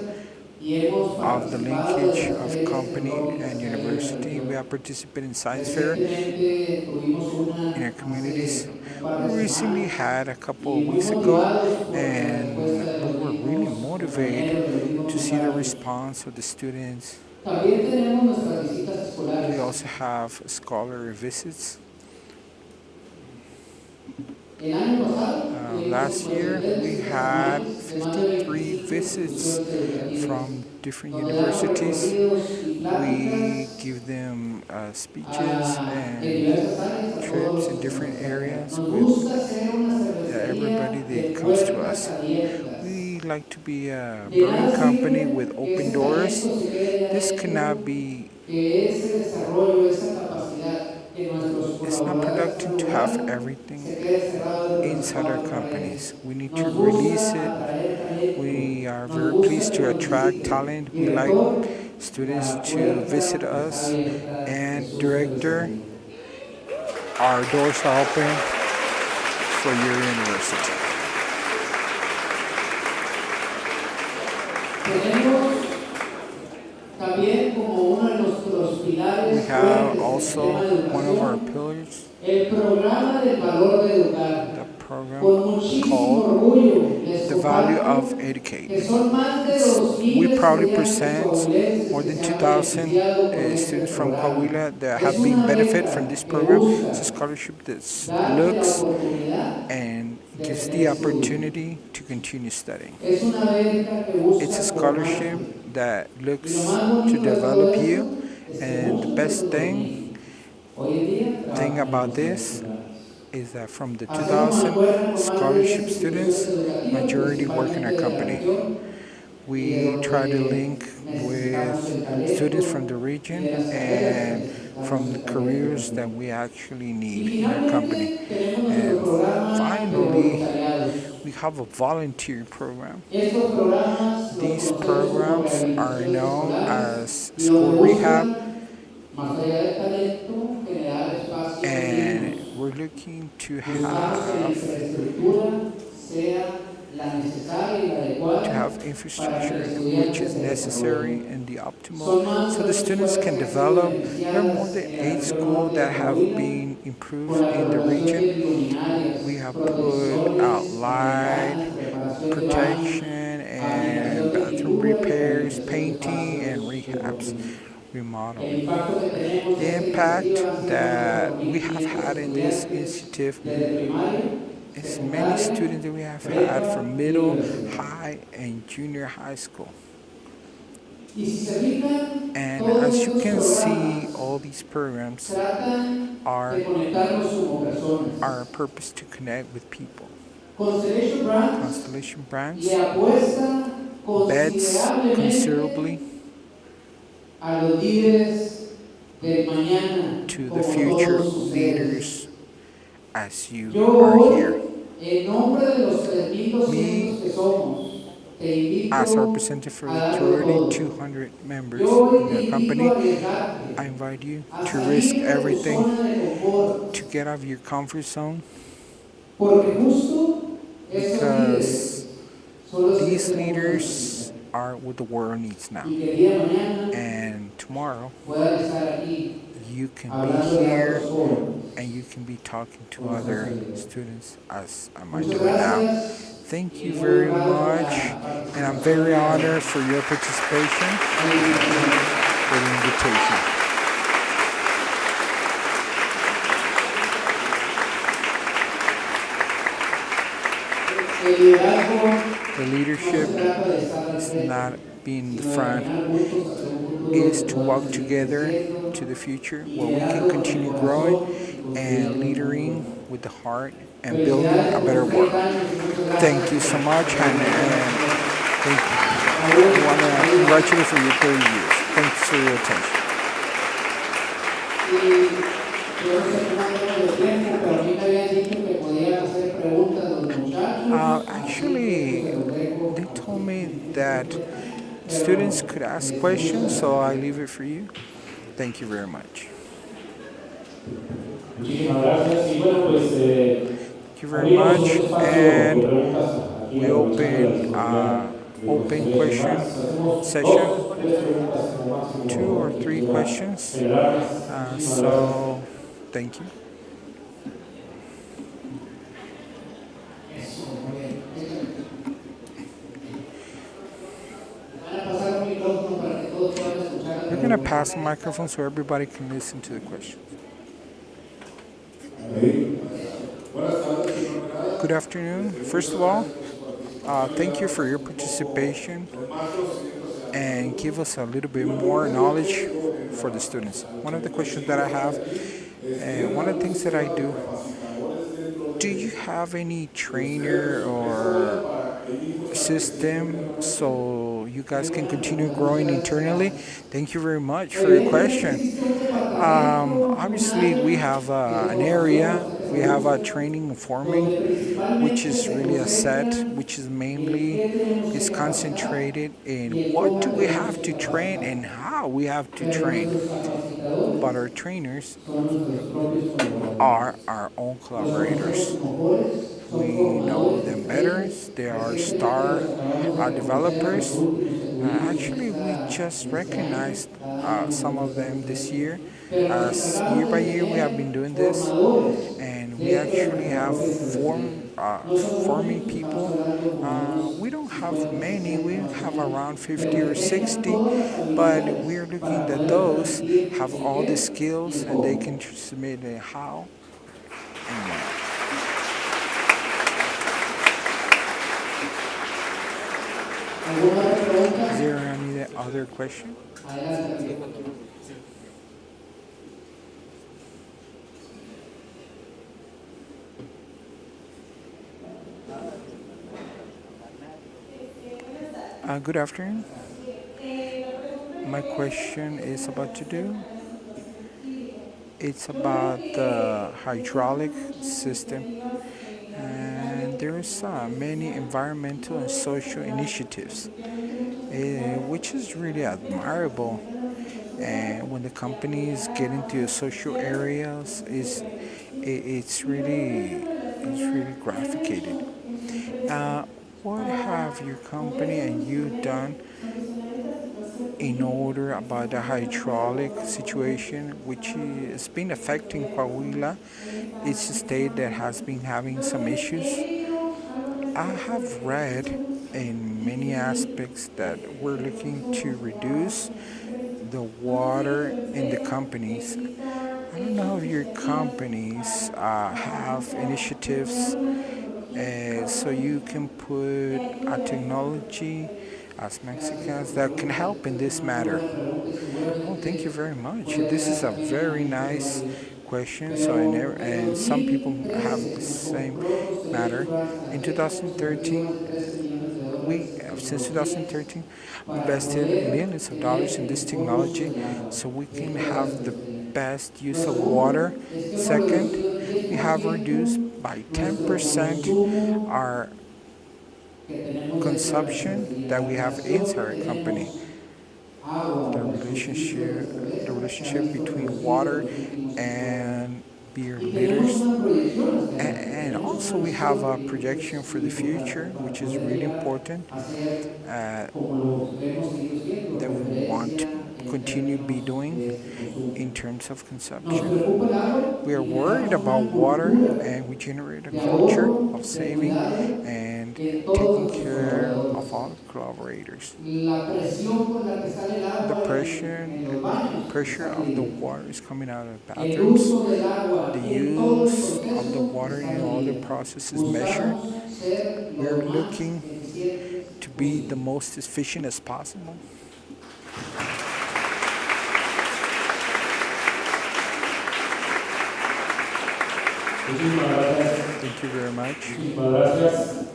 y hemos of the participado de linkage las of ferias company tecnológicas and que hay en la university. We región. have participated in science fair Recientemente tuvimos una in our communities. hace un par We de recently semanas had a couple y of muy weeks ago, motivados por la and respuesta de we los were really mismos motivated compañeros, de los mismos to see the compañeros. response of the students. También tenemos nuestras visitas We escolares. also have scholarly visits. El año pasado Last tuvimos year, 93 we visitas had anuales de más de 53 25 visits instituciones educativas, from different donde damos universities. recorridos y We pláticas give them speeches en and diversas áreas a todos trips los in que se nos different acercan. areas Nos with gusta ser una cervecería everybody de that comes to puertas us. abiertas. We like to be a De brewing nada company sirve with que open ese doors. talento se quede allá This adentro, cannot be, que ese desarrollo, esa capacidad que nuestros it's not colaboradores productive están to have logrando everything se quede cerrado dentro de las inside our cuatro companies. paredes. We need to Nos release gusta it. atraer talento, We are nos very gusta pleased que to nos attract visiten. talent. We like Director, students la to visit puerta está us. abierta de And su director, cervecería. our doors are open for your university. Tenemos también como uno de nuestros We pilares have fuertes en el also tema de one of our educación pillars, el programa del valor de educar. the program Con muchísimo called orgullo les The Value of comparto Educate. que son más de We 2,000 proudly estudiantes present coahuilenses more que than se han 2,000 beneficiado con este students from programa. Coahuila that Es have been una benefit beca from this que program. It's a busca scholarship that darte la looks oportunidad and de gives seguir the estudiando. opportunity to continue studying. Es una beca que It's a busca scholarship formarte. that Y lo looks más to bonito de todo develop you, esto es que and the muchos de best los thing 2,000 hoy en día trabajan en about nuestros this programas. is that from the Hacemos 2,000 mancuerna con más de 10 scholarship students, instituciones educativas, majority work in our principalmente de la company. región y de We try to donde link necesitamos with el talento students from the y region de las carreras que and necesitamos from the el talento careers that también. we actually Y need in our company. finalmente tenemos nuestro And programa de finally, voluntariados. we have a volunteer program. Estos programas los These conocemos como programs are rehabilitación known escolar as y school donde rehab, buscan, más allá del talento, generar espacios and dignos. we're looking to Buscamos que la have infraestructura sea la necesaria y la adecuada para que el infrastructure estudiante which is se necessary desarrolle. and the Son optimal más so de the 8 students escuelas can que han sido develop. There are more beneficiadas than en la 8 región schools norte that de have Coahuila been con improved la in the colocación de region. luminarias, We have put out protecciones, light ventanas, preparación de baños, protection and aplicación de bathroom pintura y repairs, rehabilitación de painting and espacios de rehabs, dormir. El remodeling. impacto que tenemos de The esta impact iniciativa han sido más de that we have 4,500 had in this estudiantes initiative desde primaria, is many secundaria, students that we have had prepa from y middle, universidad. high, and junior high school. Y si se fijan, And todos as you estos can see, programas all these programs tratan are de conectarnos como personas. our purpose to connect with people. Constellation Brands Constellation Brands le apuesta bets considerablemente considerably a los líderes del mañana, to the como future todos ustedes. leaders as you Yo are hoy, here. en nombre de los 3,200 Me, que somos, as a invito representative for the a algo 3,200 pronto. members Yo in the te invito a company, arriesgarte, I invite you a to risk salir de tu everything, zona de confort, to get out of your comfort zone, porque justo esos because líderes son los que these este mundo leaders necesita. are what the world needs now. Y que el día de mañana And tomorrow, puedan estar aquí you can be hablándole a here otros jóvenes and you can be talking to con other responsabilidad. students as I might Muchas do it now. gracias Thank you y muy very honrado con much, la and I'm participación very y honored for your participation, la invitación. for the invitation. El liderazgo The no leadership se trata de estar al is frente, not being in the sino de front, caminar juntos hacia un futuro is donde to podamos walk seguir together creciendo to the future y where we can creando con el continue growing corazón y and construyendo un mundo leading mejor. with the heart and building Felicidades a por better sus 30 world. años y muchas gracias Thank you so much, por la invitación. and thank you. Raúl, I want to saludos. congratulate you for your 30 years. Thanks for your attention. Y yo no sé cómo andamos de tiempo, pero a mí me habían dicho que podían hacer preguntas los muchachos, así que pues Actually, se los they dejo. told me that Pero students could ask questions, muchas so I gracias. leave it for you. Thank you very much. Muchísimas gracias. Y bueno, pues Thank you very abrimos un much, espacio de and preguntas aquí we aprovechando la open disponibilidad de open nuestros question estudiantes. Hacemos session, dos, tres preguntas como máximo 2 or 3 pudiera questions. generarlas. Muchísimas gracias. So, thank you. Eso, muy bien. Van a pasar un micrófono para que todos puedan escuchar la We're going to pregunta. pass the microphone so everybody can listen to the questions. Good afternoon. First of all, thank you for your participation and give us a little bit more knowledge for the students. One of the questions that I have, and one of the things that I do you have any trainer or system so you guys can continue growing internally? Thank you very much for your question. Existe un departamento en un Obviously, we área have que an conocemos, area, que we se have a llama training and forming, donde which principalmente is se really a set, concentran which is en mainly qué tenemos is que capacitar concentrated in y en what cómo do we tenemos have que to train capacitar. and how we have to Pero train. nuestros capacitadores But our trainers son nuestros propios colaboradores. are our own Los collaborators. conocemos mejores, son We know formadores them de better. estrellas. They are Recientemente star los acabamos de reconocer a nuestro developers. último escudito Actually, we just en este año. recognized Cada año some nos of them estamos this haciendo. year. Pero nos As year encargamos by de year, we have tener been doing this, formadores and we dentro de actually nuestra have propia universidad. No son forming muchos, estamos people. hablando como We unos don't have 50, many. 60 We más o have menos, around pero 50 or que tengan 60, todas las but habilidades we're looking para that poder those transmitir have el all the qué y skills el and they cómo. can submit a how and when. ¿Alguna otra Is pregunta? there any other question? Adelante, amigo. Good afternoon. My question is about to do. It's about the hydraulic system, and there's many environmental and social initiatives, which is really admirable. And when the companies get into social areas, it's really gratificated. Uh, what have your company and you done in order about the hydraulic situation, which has been affecting Coahuila? It's a state that has been having some issues. I have read in many aspects that we're looking to reduce the water in the companies. I don't know if your companies have initiatives so you can put a technology as Mexicans that can help in this matter. Oh, thank you very much. This is a very nice question. So, and some people have the same matter. In 2013, since 2013, we invested millions of dollars in this technology so we can have the best use of water. Second, we have reduced by 10% our consumption that we have inside our company. agua, The combustible relationship, de the cerveza, se han relationship visto between reducidos water los últimos 50 años. and beer Y tenemos liters. una proyección hacia adelante, And tenemos also una we have visión a que projection es for the importante future, para which is poder really llegar important, a ser uh, como lo hemos seguido siendo, that we want referencia to en continue be términos doing de este consumo. in terms of Nos consumption. preocupa el agua We are y worried generamos about una water cultura and we generate a de culture ahorro, of de saving cuidado and en taking todos nuestros care of colaboradores. all collaborators. La presión con la que sale el The agua pressure, en los baños pressure está of the midiendo. water is coming out of the El bathrooms. uso del agua The en todo el use of the proceso water está in all the medido. process is measured. Buscamos ser We are lo más looking eficientes to be the posible. most efficient as possible. Muchísimas gracias. Thank you very much. Muchísimas gracias.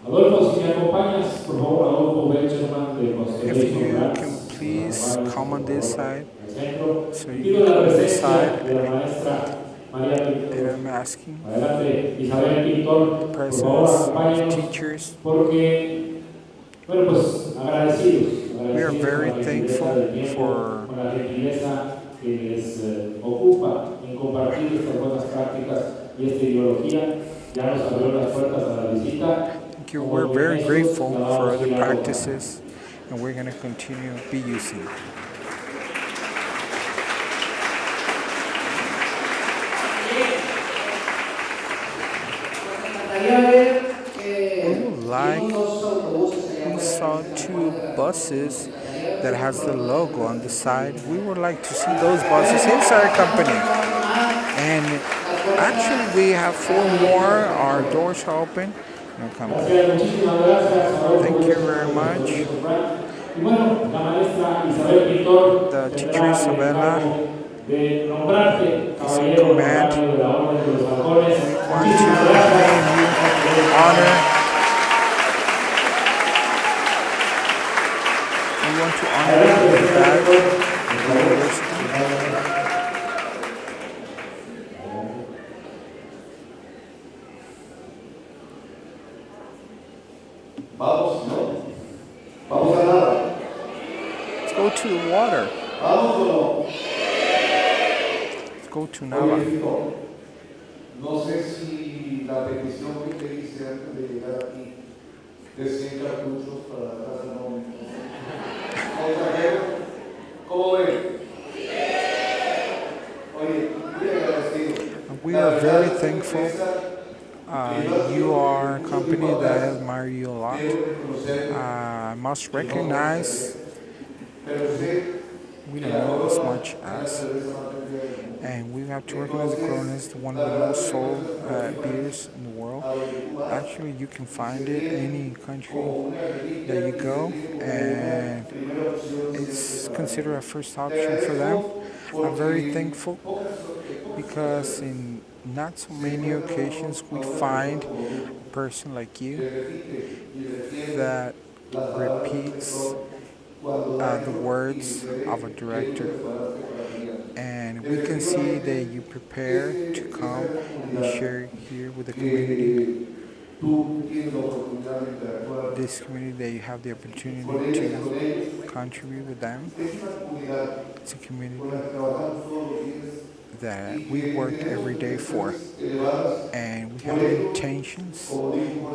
Adolfo, si me acompañas, por favor, Adolfo Bencherman de If Constellation you Brands, can please Vamos, come on por this favor, side, al centro. so Y you pido can la come on this presencia side, de la maestra María and Pintor. I'm asking Adelante, Isabel Pintor, por favor, presidents of acompáñenos, teachers. porque, bueno, pues agradecidos We are con very la gentileza thankful del tiempo, for con la gentileza que les ocupa en compartir estas buenas prácticas y esta ideología. Ya nos abrió las puertas a la visita. thank you. Como We're very maestros, grateful la for vamos a other ir a votar. practices, and we're going to continue be using. We would like, we saw two buses that has the logo on the side. We would like to see those buses inside our company. And actually we have four more. Our doors are open in our company. Gracias, muchísimas gracias. Adolfo Thank you Bencherman very de much. Constellation Brands. Y bueno, la maestra Isabel Pintor The teacher tendrá el Isabella encargo de nombrarte is in caballero command. honorario de la Orden de los Halcones. We want to Muchísimas gracias. name you honor. We want to honor you Adelante, with the señor badge rector, of por the favor. university. Vamos, ¿no? Vamos a nada. Let's go to the water. Vamos o no. Let's go to Oye, Nava. Fito, no sé si la petición que te hice antes de llegar aquí de 100 cartuchos para la casa no. ¿Cómo ven? Oye, muy agradecido. We are very thankful. You are a company that I admire you a lot. I must recognize we don't know as much as, and we have to recognize the Corona is one of the most sold beers in the world. Actually, you can find it in any country that you go, and it's considered a first option for them. I'm very thankful because in not so many occasions we find a person like you that repeats the words of a director, and we can see that you prepare to come and share here with the community, this community that you have the opportunity to contribute with them. It's a community that we work every day for, and we have intentions,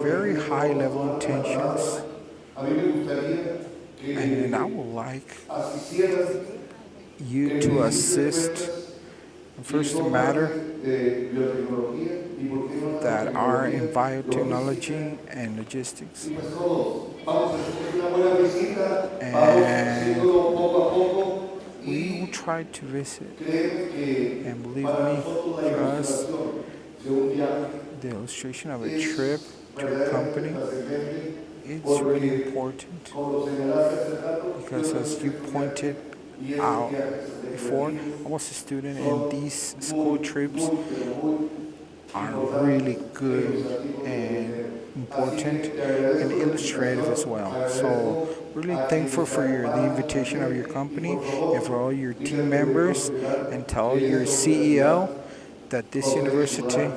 very high level intentions, and I would like you to assist first the matter that are in biotechnology and logistics, and we will try to visit, and believe me, for us the illustration of a trip to a company, it's really important because as you pointed out before, I was a student and these school trips are really good and important and illustrative as well. So really thankful for the invitation of your company and for all your team members, and tell your CEO that this university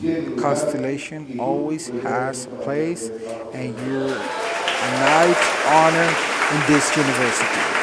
Constellation always has a place, and you're a knight honor in this university.